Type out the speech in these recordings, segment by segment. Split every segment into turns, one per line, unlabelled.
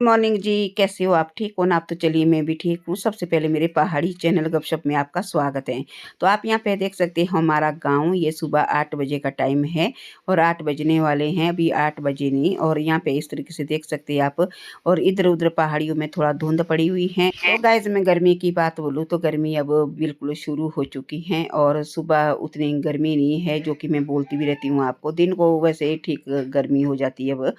Morning जी, कैसे हो आप? ठीक हो ना? आप तो चलिए मैं भी ठीक हूँ। सबसे पहले मेरे पहाड़ी चैनल गपशप में आपका स्वागत है। तो आप यहाँ पे देख सकते हैं हमारा गाँव, ये सुबह 8 बजे का टाइम है और 8 बजने वाले हैं, अभी 8 बजे नहीं। और यहाँ पे इस तरीके से देख सकते हैं आप। और इधर-उधर पहाड़ियों में थोड़ा धुंध पड़ी हुई है। तो गाइज़ मैं गर्मी की बात बोलूँ तो गर्मी अब बिल्कुल शुरू हो चुकी है और सुबह उतनी गर्मी नहीं है, जो कि मैं बोलती भी रहती हूँ आपको। दिन को वैसे ठीक गर्मी हो जाती है अब।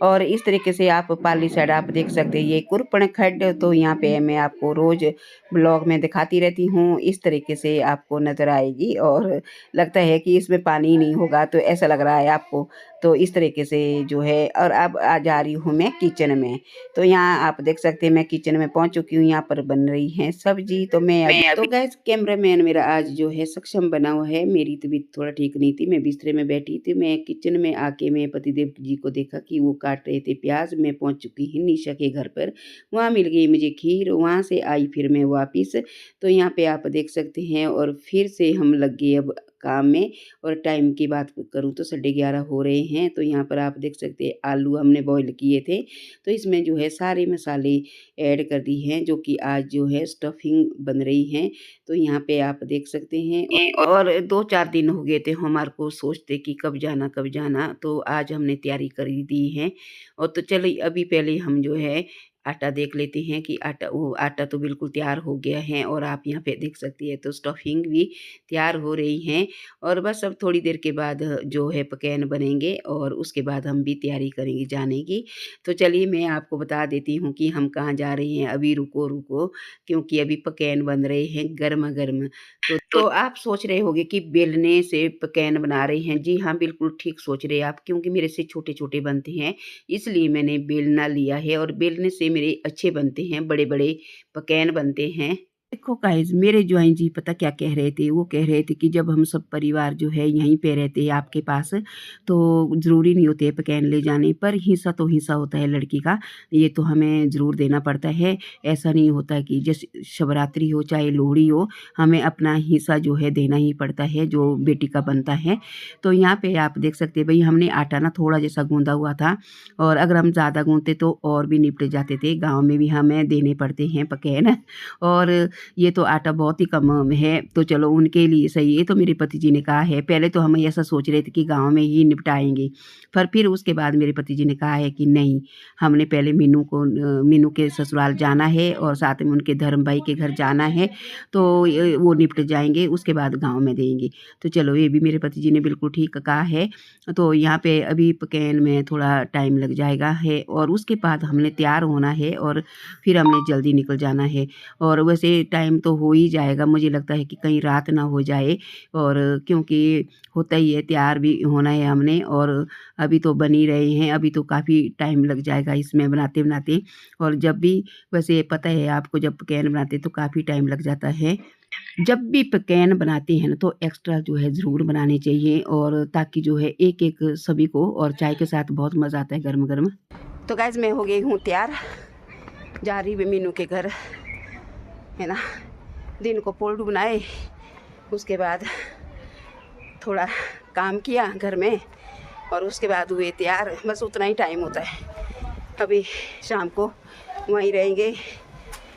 और इस तरीके से आप पाली साइड आप देख सकते हैं ये कुरपण खड्ड, तो यहाँ पे मैं आपको रोज़ ब्लॉग में दिखाती रहती हूँ। इस तरीके से आपको नज़र आएगी और लगता है कि इसमें पानी ही नहीं होगा, तो ऐसा लग रहा है आपको। तो इस तरीके से जो है, और अब आ जा रही हूँ मैं किचन में। तो यहाँ आप देख सकते हैं मैं किचन में पहुँच चुकी हूँ। यहाँ पर बन रही है सब्जी। तो मैं अभी तो गैस कैमरामैन मेरा आज जो है सक्षम बना हुआ है। मेरी तबीयत थोड़ा ठीक नहीं थी, मैं बिस्तरे में बैठी थी। मैं किचन में आके मैं पतिदेव जी को देखा कि वो काट रहे थे प्याज। मैं पहुँच चुकी हूँ निशा के घर पर, वहाँ मिल गई मुझे खीर। वहाँ से आई फिर मैं वापिस। तो यहाँ पे आप देख सकते हैं और फिर से हम लग गए अब काम में। और टाइम की बात करूँ तो 11:30 हो रहे हैं। तो यहाँ पर आप देख सकते हैं आलू हमने बॉईल किए थे, तो इसमें जो है सारे मसाले ऐड कर दी हैं, जो कि आज जो है स्टफिंग बन रही है। तो यहाँ पे आप देख सकते हैं। और 2-4 दिन हो गए थे हमारे को सोचते कि कब जाना, तो आज हमने तैयारी कर दी है। और तो चलिए अभी पहले हम जो है आटा देख लेते हैं कि आटा तो बिल्कुल तैयार हो गया है। और आप यहाँ पे देख सकती है तो स्टफिंग भी तैयार हो रही हैं। और बस अब थोड़ी देर के बाद जो है पकैन बनेंगे और उसके बाद हम भी तैयारी करेंगे जाने की। तो चलिए मैं आपको बता देती हूँ कि हम कहाँ जा रहे हैं। अभी रुको, क्योंकि अभी पकैन बन रहे हैं गरमा-गर्म। तो आप सोच रहे होंगे कि बेलने से पकैन बना रहे हैं। जी हाँ, बिल्कुल ठीक सोच रहे हैं आप, क्योंकि मेरे से छोटे-छोटे बनते हैं, इसलिए मैंने बेलना लिया है। और बेलने से मेरे अच्छे बनते हैं, बड़े-बड़े पकैन बनते हैं। देखो गाइस, मेरे ज्वाइन जी पता क्या कह रहे थे? वो कह रहे थे कि जब हम सब परिवार जो है यहीं पे रहते हैं आपके पास, तो ज़रूरी नहीं होते है पकैन ले जाने, पर हिस्सा तो हिस्सा होता है लड़की का, ये तो हमें ज़रूर देना पड़ता है। ऐसा नहीं होता कि जैसे शिवरात्रि हो चाहे लोहड़ी हो, हमें अपना हिस्सा जो है देना ही पड़ता है, जो बेटी का बनता है। तो यहाँ पे आप देख सकते हैं भई, हमने आटा ना थोड़ा जैसा गूँधा हुआ था, और अगर हम ज़्यादा गूँथते तो और भी निपट जाते थे। गाँव में भी हमें देने पड़ते हैं पकैन। और ये तो आटा बहुत ही कम है, तो चलो उनके लिए सही है। तो मेरे पति जी ने कहा है, पहले तो हम ऐसा सोच रहे थे कि गाँव में ही निपटाएँगे, पर फिर उसके बाद मेरे पति जी ने कहा है कि नहीं, हमने पहले मीनू के ससुराल जाना है और साथ में उनके धर्म भाई के घर जाना है, तो वो निपट जाएँगे, उसके बाद गाँव में देंगे। तो चलो ये भी मेरे पति जी ने बिल्कुल ठीक कहा है। तो यहाँ पे अभी पकैन में थोड़ा टाइम लग जाएगा है, और उसके बाद हमने तैयार होना है और फिर हमने जल्दी निकल जाना है। और वैसे टाइम तो हो ही जाएगा, मुझे लगता है कि कहीं रात ना हो जाए, और क्योंकि होता ही है, तैयार भी होना है हमने, और अभी तो बन ही रहे हैं, अभी तो काफ़ी टाइम लग जाएगा इसमें बनाते-बनाते। और जब भी, वैसे पता है आपको, जब पकैन बनाते तो काफ़ी टाइम लग जाता है। जब भी पकैन बनाते हैं ना, तो एक्स्ट्रा जो है ज़रूर बनाने चाहिए, और ताकि जो है एक-एक सभी को, और चाय के साथ बहुत मज़ा आता है गरम-गरम। तो गाइज़ मैं हो गई हूँ तैयार, जा रही हूँ मीनू के घर, है ना। दिन को पोल्डू बनाए, उसके बाद थोड़ा काम किया घर में, और उसके बाद हुए तैयार। बस उतना ही टाइम होता है। अभी शाम को वहीं रहेंगे,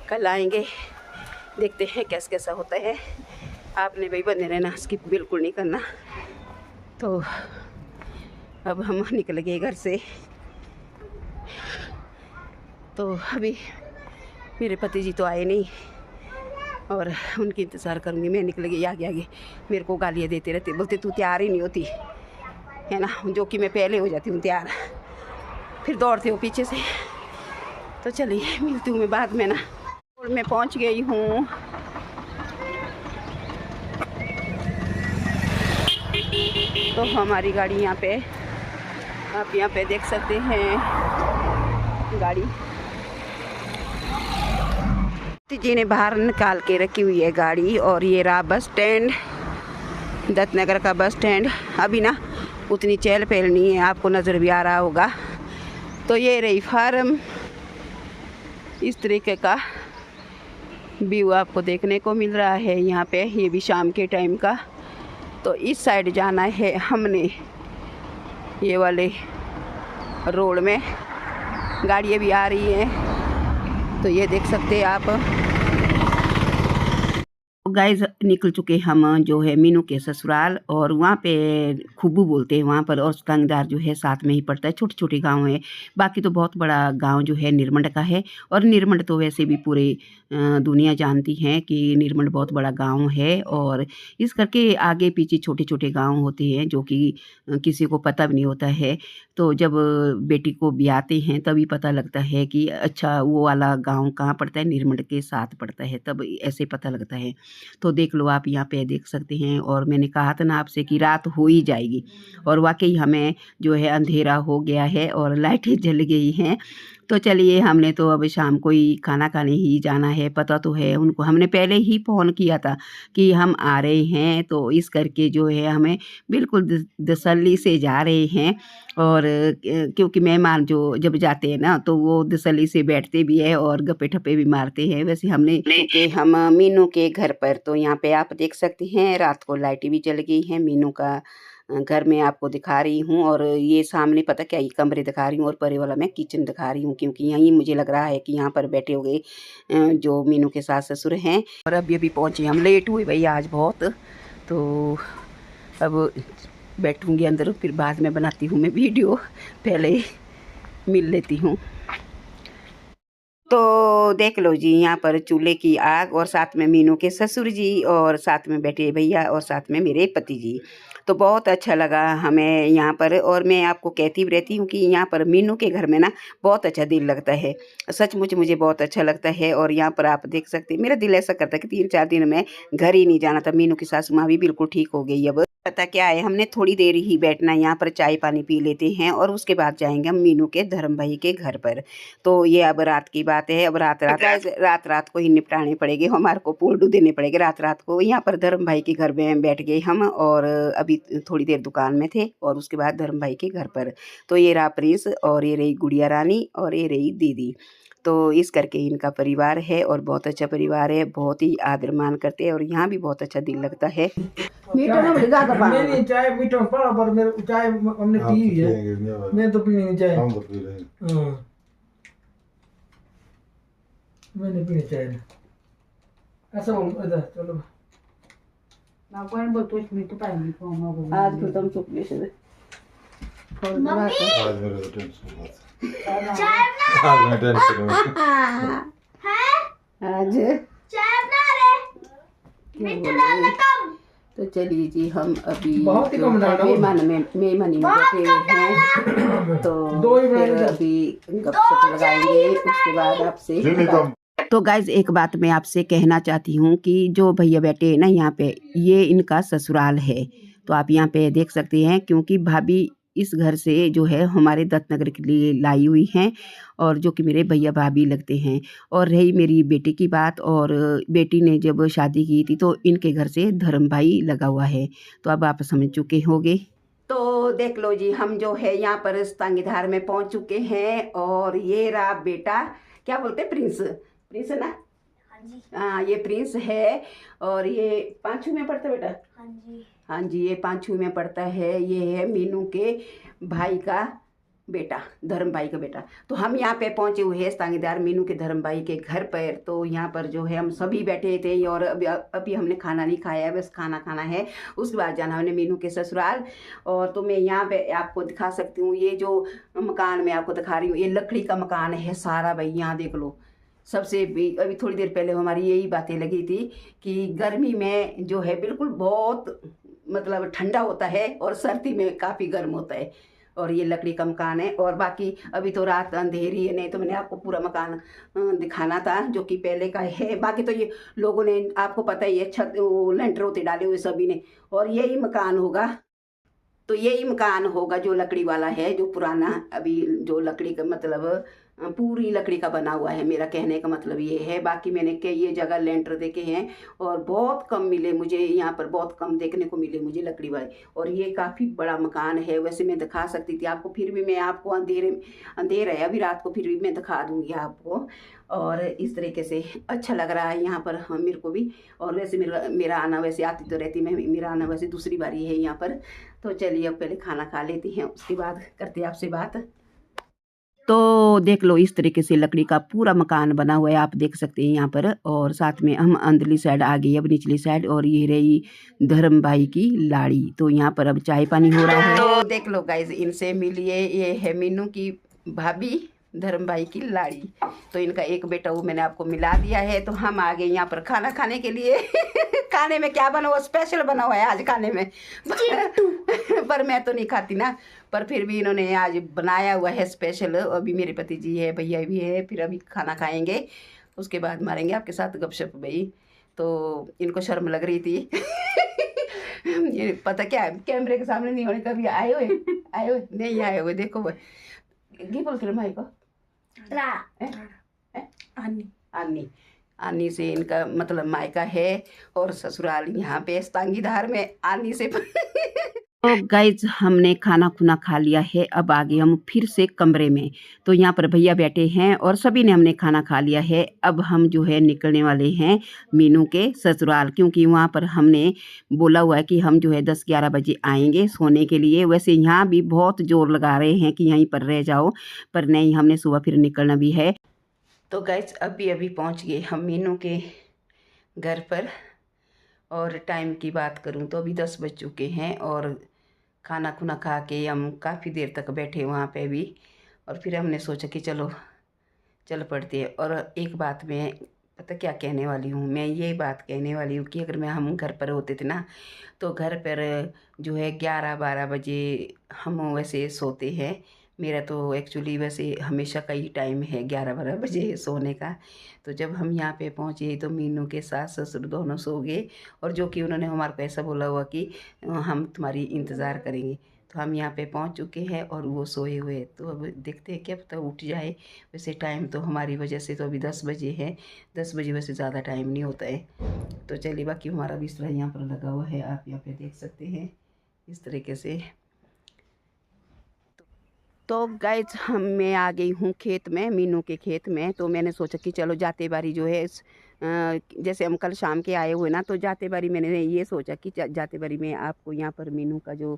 कल आएंगे, देखते हैं कैसा होता है। आपने भाई बने रहना, स्किप बिल्कुल नहीं करना। तो अब हम निकल गए घर से। तो अभी मेरे पति जी तो आए नहीं, और उनकी इंतज़ार करूँगी। मैं निकल गई आगे। मेरे को गालियाँ देते रहते, बोलते तू तैयार ही नहीं होती, है ना, जो कि मैं पहले हो जाती हूँ तैयार, फिर दौड़ते हो पीछे से। तो चलिए मिलती हूँ मैं बाद में ना। मैं पहुँच गई हूँ। तो हमारी गाड़ी यहाँ पे, आप यहाँ पे देख सकते हैं गाड़ी जी ने बाहर निकाल के रखी हुई है गाड़ी। और ये रहा बस स्टैंड, दत्तनगर का बस स्टैंड। अभी ना उतनी चहल पहल नहीं है, आपको नज़र भी आ रहा होगा। तो ये रही फार्म, इस तरीके का व्यू आपको देखने को मिल रहा है यहाँ पे। ये भी शाम के टाइम का। तो इस साइड जाना है हमने, ये वाले रोड में। गाड़ियाँ भी आ रही हैं, तो ये देख सकते हैं आप। गाइस निकल चुके हम जो है मीनू के ससुराल, और वहाँ पे खुब्बू बोलते हैं वहाँ पर, और तंगदार जो है साथ में ही पड़ता है। छोटे छोटे गांव है, बाकी तो बहुत बड़ा गांव जो है निरमंड का है। और निरमंड तो वैसे भी पूरे दुनिया जानती है कि निरमंड बहुत बड़ा गांव है, और इस करके आगे पीछे छोटे छोटे गांव होते हैं जो कि किसी को पता भी नहीं होता है। तो जब बेटी को ब्याहते हैं तभी पता लगता है कि अच्छा वो वाला गांव कहाँ पड़ता है, निरमंड के साथ पड़ता है, तब ऐसे पता लगता है। तो देख लो आप, यहाँ पे देख सकते हैं। और मैंने कहा था ना आपसे कि रात हो ही जाएगी, और वाकई हमें जो है अंधेरा हो गया है और लाइटें जल गई हैं। तो चलिए, हमने तो अब शाम को ही खाना खाने ही जाना है। पता तो है उनको, हमने पहले ही फ़ोन किया था कि हम आ रहे हैं, तो इस करके जो है हमें बिल्कुल तसल्ली से जा रहे हैं। और क्योंकि मेहमान जो जब जाते हैं ना तो वो तसल्ली से बैठते भी है और गप्पे ठप्पे भी मारते हैं। वैसे हमने कि हम मीनू के घर पर, तो यहाँ पे आप देख सकते हैं रात को लाइटें भी जल गई हैं। मीनू का घर में आपको दिखा रही हूँ, और ये सामने पता क्या, ये कमरे दिखा रही हूँ, और परे वाला मैं किचन दिखा रही हूँ, क्योंकि यहीं मुझे लग रहा है कि यहाँ पर बैठे हुए जो मीनू के सास ससुर हैं। और अभी अभी पहुँचे, हम लेट हुए भैया आज बहुत। तो अब बैठूँगी अंदर, फिर बाद में बनाती हूँ मैं वीडियो, पहले मिल लेती हूँ। तो देख लो जी, यहाँ पर चूल्हे की आग, और साथ में मीनू के ससुर जी, और साथ में बैठे भैया, और साथ में मेरे पति जी। तो बहुत अच्छा लगा हमें यहाँ पर। और मैं आपको कहती भी रहती हूँ कि यहाँ पर मीनू के घर में ना बहुत अच्छा दिल लगता है, सचमुच मुझे बहुत अच्छा लगता है। और यहाँ पर आप देख सकते हैं, मेरा दिल ऐसा करता है कि 3-4 दिन में घर ही नहीं जाना था। मीनू की सासू माँ भी बिल्कुल ठीक हो गई। अब पता क्या है, हमने थोड़ी देर ही बैठना है यहाँ पर, चाय पानी पी लेते हैं, और उसके बाद जाएंगे हम मीनू के धर्म भाई के घर पर। तो ये अब रात की बात है, अब रात को ही निपटाने पड़ेंगे, हमारे को पूल देने पड़ेंगे रात को। यहाँ पर धर्म भाई के घर में बैठ गए हम, और अभी थोड़ी देर दुकान में थे, और उसके बाद धर्म भाई के घर पर। तो ये रहा प्रिंस, और ये रही गुड़िया रानी, और ये रही दीदी। तो इस करके इनका परिवार है, और बहुत अच्छा परिवार है, बहुत ही आदर मान करते हैं, और यहाँ भी बहुत अच्छा दिल लगता है। मीठा ना ज़्यादा पानी, नहीं चाय मीठा पड़ा, पर मेरे चाय हमने पी है, मैं तो पीनी चाय, हम तो पी रहे हैं। हां, मैंने पीनी चाय ऐसा बोल। इधर चलो ना, कोई बोल तो मीठा पानी को आज तो तुम चुप से मम्मी, आज मेरा टेंशन है, चाय बना, आज मैं टेंशन है आज चाय बना रे, मीठा डालना कम। तो चलिए जी, हम अभी मेहमान में बैठे हैं, तो फिर अभी गपशप लगाएंगे, उसके बाद आपसे। तो गाइज एक बात मैं आपसे कहना चाहती हूँ कि जो भैया बैठे हैं ना यहाँ पे, ये इनका ससुराल है। तो आप यहाँ पे देख सकते हैं, क्योंकि भाभी इस घर से जो है हमारे दत्तनगर के लिए लाई हुई हैं, और जो कि मेरे भैया भाभी लगते हैं। और रही मेरी बेटी की बात, और बेटी ने जब शादी की थी तो इनके घर से धर्म भाई लगा हुआ है, तो अब आप समझ चुके होंगे। तो देख लो जी, हम जो है यहाँ पर सांगीधार में पहुँच चुके हैं, और ये रहा बेटा, क्या बोलते हैं, प्रिंस, प्रिंस है ना? हाँ, ये प्रिंस है, और ये 5वीं में पढ़ता है बेटा। हाँ जी, हाँ जी, ये 5वीं में पढ़ता है। ये है मीनू के भाई का बेटा, धर्म भाई का बेटा। तो हम यहाँ पे पहुँचे हुए हैं सांगीधार मीनू के धर्म भाई के घर पर। तो यहाँ पर जो है हम सभी बैठे थे, और अभी हमने खाना नहीं खाया है, बस खाना खाना है, उसके बाद जाना हमने मीनू के ससुराल। और तो मैं यहाँ पे आपको दिखा सकती हूँ, ये जो मकान मैं आपको दिखा रही हूँ, ये लकड़ी का मकान है सारा भाई, यहाँ देख लो। सबसे अभी थोड़ी देर पहले हमारी यही बातें लगी थी कि गर्मी में जो है बिल्कुल बहुत मतलब ठंडा होता है, और सर्दी में काफ़ी गर्म होता है। और ये लकड़ी का मकान है, और बाकी अभी तो रात अंधेरी है, नहीं तो मैंने आपको पूरा मकान दिखाना था जो कि पहले का है। बाकी तो ये लोगों ने, आपको पता ही है, छत वो लेंटर होते डाले हुए सभी ने, और यही मकान होगा। तो यही मकान होगा जो लकड़ी वाला है, जो पुराना, अभी जो लकड़ी का मतलब पूरी लकड़ी का बना हुआ है, मेरा कहने का मतलब ये है। बाकी मैंने कई ये जगह लेंटर देखे हैं, और बहुत कम मिले मुझे यहाँ पर, बहुत कम देखने को मिले मुझे लकड़ी वाले। और ये काफ़ी बड़ा मकान है, वैसे मैं दिखा सकती थी आपको, फिर भी मैं आपको अंधेरा है अभी रात को, फिर भी मैं दिखा दूँगी आपको। और इस तरीके से अच्छा लग रहा है यहाँ पर, हाँ मेरे को भी। और वैसे मेरा आना, वैसे आती तो रहती मैं, मेरा आना वैसे दूसरी बारी है यहाँ पर। तो चलिए अब पहले खाना खा लेती हैं, उसके बाद करते हैं आपसे बात। तो देख लो इस तरीके से लकड़ी का पूरा मकान बना हुआ है, आप देख सकते हैं यहाँ पर। और साथ में हम अंदरली साइड आ गए, अब निचली साइड, और ये रही धर्म भाई की लाड़ी। तो यहाँ पर अब चाय पानी हो रहा है। तो देख लो गाइज, इनसे मिलिए, ये है मीनू की भाभी, धर्म भाई की लाड़ी। तो इनका एक बेटा वो मैंने आपको मिला दिया है। तो हम आ गए यहाँ पर खाना खाने के लिए। खाने में क्या बना हुआ, स्पेशल बना हुआ है आज खाने में। पर मैं तो नहीं खाती ना, पर फिर भी इन्होंने आज बनाया हुआ है स्पेशल। अभी मेरे पति जी है, भैया भी है, फिर अभी खाना खाएंगे, उसके बाद मारेंगे आपके साथ गपशप भाई। तो इनको शर्म लग रही थी। ये पता क्या है, कैमरे के सामने नहीं होने, कभी आए हुए नहीं आए हुए। देखो वो बोल फिर भाई को आनी आनी से इनका मतलब मायका है, और ससुराल यहाँ पे सांगीधार में आनी से। तो गाइज हमने खाना खुना खा लिया है, अब आ गए हम फिर से कमरे में। तो यहाँ पर भैया बैठे हैं और सभी ने हमने खाना खा लिया है। अब हम जो है निकलने वाले हैं मीनू के ससुराल, क्योंकि वहाँ पर हमने बोला हुआ है कि हम जो है 10-11 बजे आएंगे सोने के लिए। वैसे यहाँ भी बहुत जोर लगा रहे हैं कि यहीं पर रह जाओ, पर नहीं, हमने सुबह फिर निकलना भी है। तो गाइज अभी पहुँच गए हम मीनू के घर पर, और टाइम की बात करूं तो अभी 10 बज चुके हैं, और खाना खुना खा के हम काफ़ी देर तक बैठे वहाँ पे भी। और फिर हमने सोचा कि चलो चल पड़ते हैं। और एक बात मैं पता क्या कहने वाली हूँ, मैं ये बात कहने वाली हूँ कि अगर हम घर पर होते थे ना, तो घर पर जो है 11-12 बजे हम वैसे सोते हैं। मेरा तो एक्चुअली वैसे हमेशा का ही टाइम है 11-12 बजे सोने का। तो जब हम यहाँ पे पहुँचे तो मीनू के सास ससुर दोनों सो गए, और जो कि उन्होंने हमारे को ऐसा बोला हुआ कि हम तुम्हारी इंतज़ार करेंगे। तो हम यहाँ पे पहुँच चुके हैं और वो सोए हुए। तो अब देखते हैं क्या पता उठ जाए। वैसे टाइम तो हमारी वजह से तो अभी 10 बजे है, 10 बजे वैसे ज़्यादा टाइम नहीं होता है। तो चलिए, बाकी हमारा बिस्तरा यहाँ पर लगा हुआ है, आप यहाँ पे देख सकते हैं इस तरीके से। तो गाइज मैं आ गई हूँ खेत में, मीनू के खेत में। तो मैंने सोचा कि चलो जाते बारी जो है जैसे हम कल शाम के आए हुए ना, तो जाते बारी मैंने ये सोचा कि जाते बारी मैं आपको यहाँ पर मीनू का जो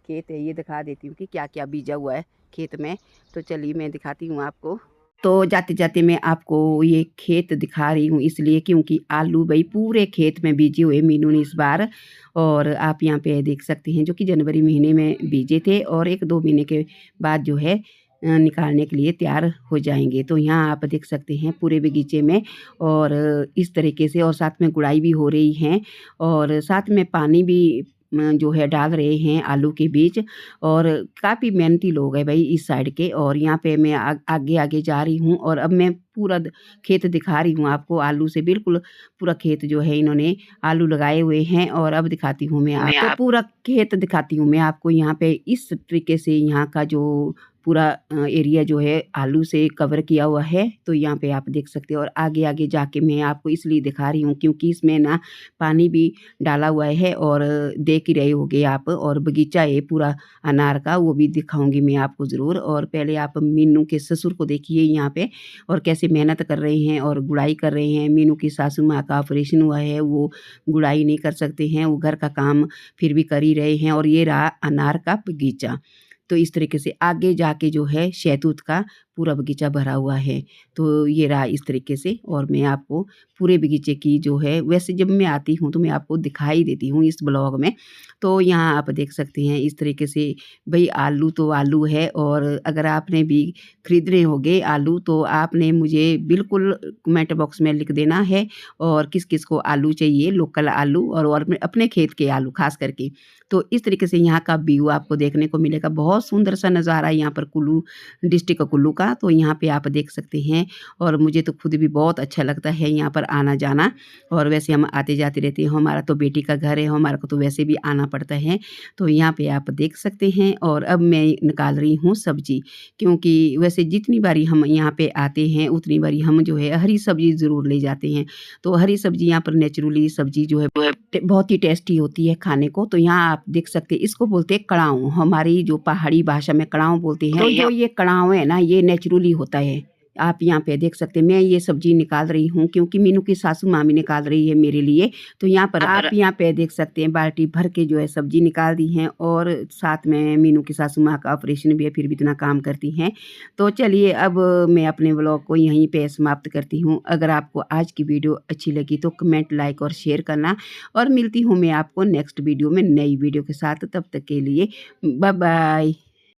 खेत है ये दिखा देती हूँ कि क्या क्या बीजा हुआ है खेत में। तो चलिए मैं दिखाती हूँ आपको। तो जाते जाते मैं आपको ये खेत दिखा रही हूँ इसलिए क्योंकि आलू भाई पूरे खेत में बीजे हुए मीनू ने इस बार। और आप यहाँ पे देख सकते हैं जो कि जनवरी महीने में बीजे थे, और 1-2 महीने के बाद जो है निकालने के लिए तैयार हो जाएंगे। तो यहाँ आप देख सकते हैं पूरे बगीचे में, और इस तरीके से, और साथ में गुड़ाई भी हो रही है, और साथ में पानी भी जो है डाल रहे हैं आलू के बीच। और काफ़ी मेहनती लोग हैं भाई इस साइड के। और यहाँ पे मैं आगे आगे जा रही हूँ, और अब मैं पूरा खेत दिखा रही हूँ आपको। आलू से बिल्कुल पूरा खेत जो है इन्होंने आलू लगाए हुए हैं। और अब दिखाती हूँ मैं आपको पूरा खेत दिखाती हूँ मैं आपको। यहाँ पे इस तरीके से यहाँ का जो पूरा एरिया जो है आलू से कवर किया हुआ है। तो यहाँ पे आप देख सकते हो, और आगे आगे जाके मैं आपको इसलिए दिखा रही हूँ क्योंकि इसमें ना पानी भी डाला हुआ है, और देख ही रहे होगे आप। और बगीचा है पूरा अनार का, वो भी दिखाऊंगी मैं आपको ज़रूर। और पहले आप मीनू के ससुर को देखिए यहाँ पे, और कैसे मेहनत कर रहे हैं और गुड़ाई कर रहे हैं। मीनू की सासू माँ का ऑपरेशन हुआ है, वो गुड़ाई नहीं कर सकते हैं, वो घर का काम फिर भी कर ही रहे हैं। और ये रहा अनार का बगीचा। तो इस तरीके से आगे जाके जो है शहतूत का पूरा बगीचा भरा हुआ है। तो ये रहा इस तरीके से। और मैं आपको पूरे बगीचे की जो है, वैसे जब मैं आती हूँ तो मैं आपको दिखाई देती हूँ इस ब्लॉग में। तो यहाँ आप देख सकते हैं इस तरीके से। भाई आलू तो आलू है, और अगर आपने भी खरीदने होंगे आलू तो आपने मुझे बिल्कुल कमेंट बॉक्स में लिख देना है, और किस किस को आलू चाहिए, लोकल आलू और अपने खेत के आलू खास करके। तो इस तरीके से यहाँ का व्यू आपको देखने को मिलेगा। बहुत सुंदर सा नज़ारा है यहाँ पर कुल्लू डिस्ट्रिक्ट कुल्लू का। तो यहाँ पे आप देख सकते हैं, और मुझे तो खुद भी बहुत अच्छा लगता है यहाँ पर आना जाना। और वैसे हम आते जाते रहते हैं, हमारा तो बेटी का घर है, हमारा को तो वैसे भी आना पड़ता है। तो यहाँ पे आप देख सकते हैं। और अब मैं निकाल रही हूँ सब्जी, क्योंकि वैसे जितनी बारी हम यहाँ पे आते हैं उतनी बारी हम जो है हरी सब्जी ज़रूर ले जाते हैं। तो हरी सब्जी यहाँ पर नेचुरली सब्जी जो है बहुत ही टेस्टी होती है खाने को। तो यहाँ आप देख सकते हैं, इसको बोलते हैं कड़ाव, हमारी जो पहाड़ी भाषा में कड़ाव बोलते हैं। तो जो ये कड़ाव है ना, ये नेचुरली होता है, आप यहाँ पे देख सकते हैं मैं ये सब्जी निकाल रही हूँ क्योंकि मीनू की सासू मामी निकाल रही है मेरे लिए। तो यहाँ पर आप यहाँ पे देख सकते हैं बाल्टी भर के जो है सब्जी निकाल दी हैं और साथ में मीनू की सासू माँ का ऑपरेशन भी है, फिर भी इतना काम करती हैं। तो चलिए अब मैं अपने व्लॉग को यहीं पे समाप्त करती हूँ। अगर आपको आज की वीडियो अच्छी लगी तो कमेंट, लाइक और शेयर करना, और मिलती हूँ मैं आपको नेक्स्ट वीडियो में नई वीडियो के साथ। तब तक के लिए बाय बाय।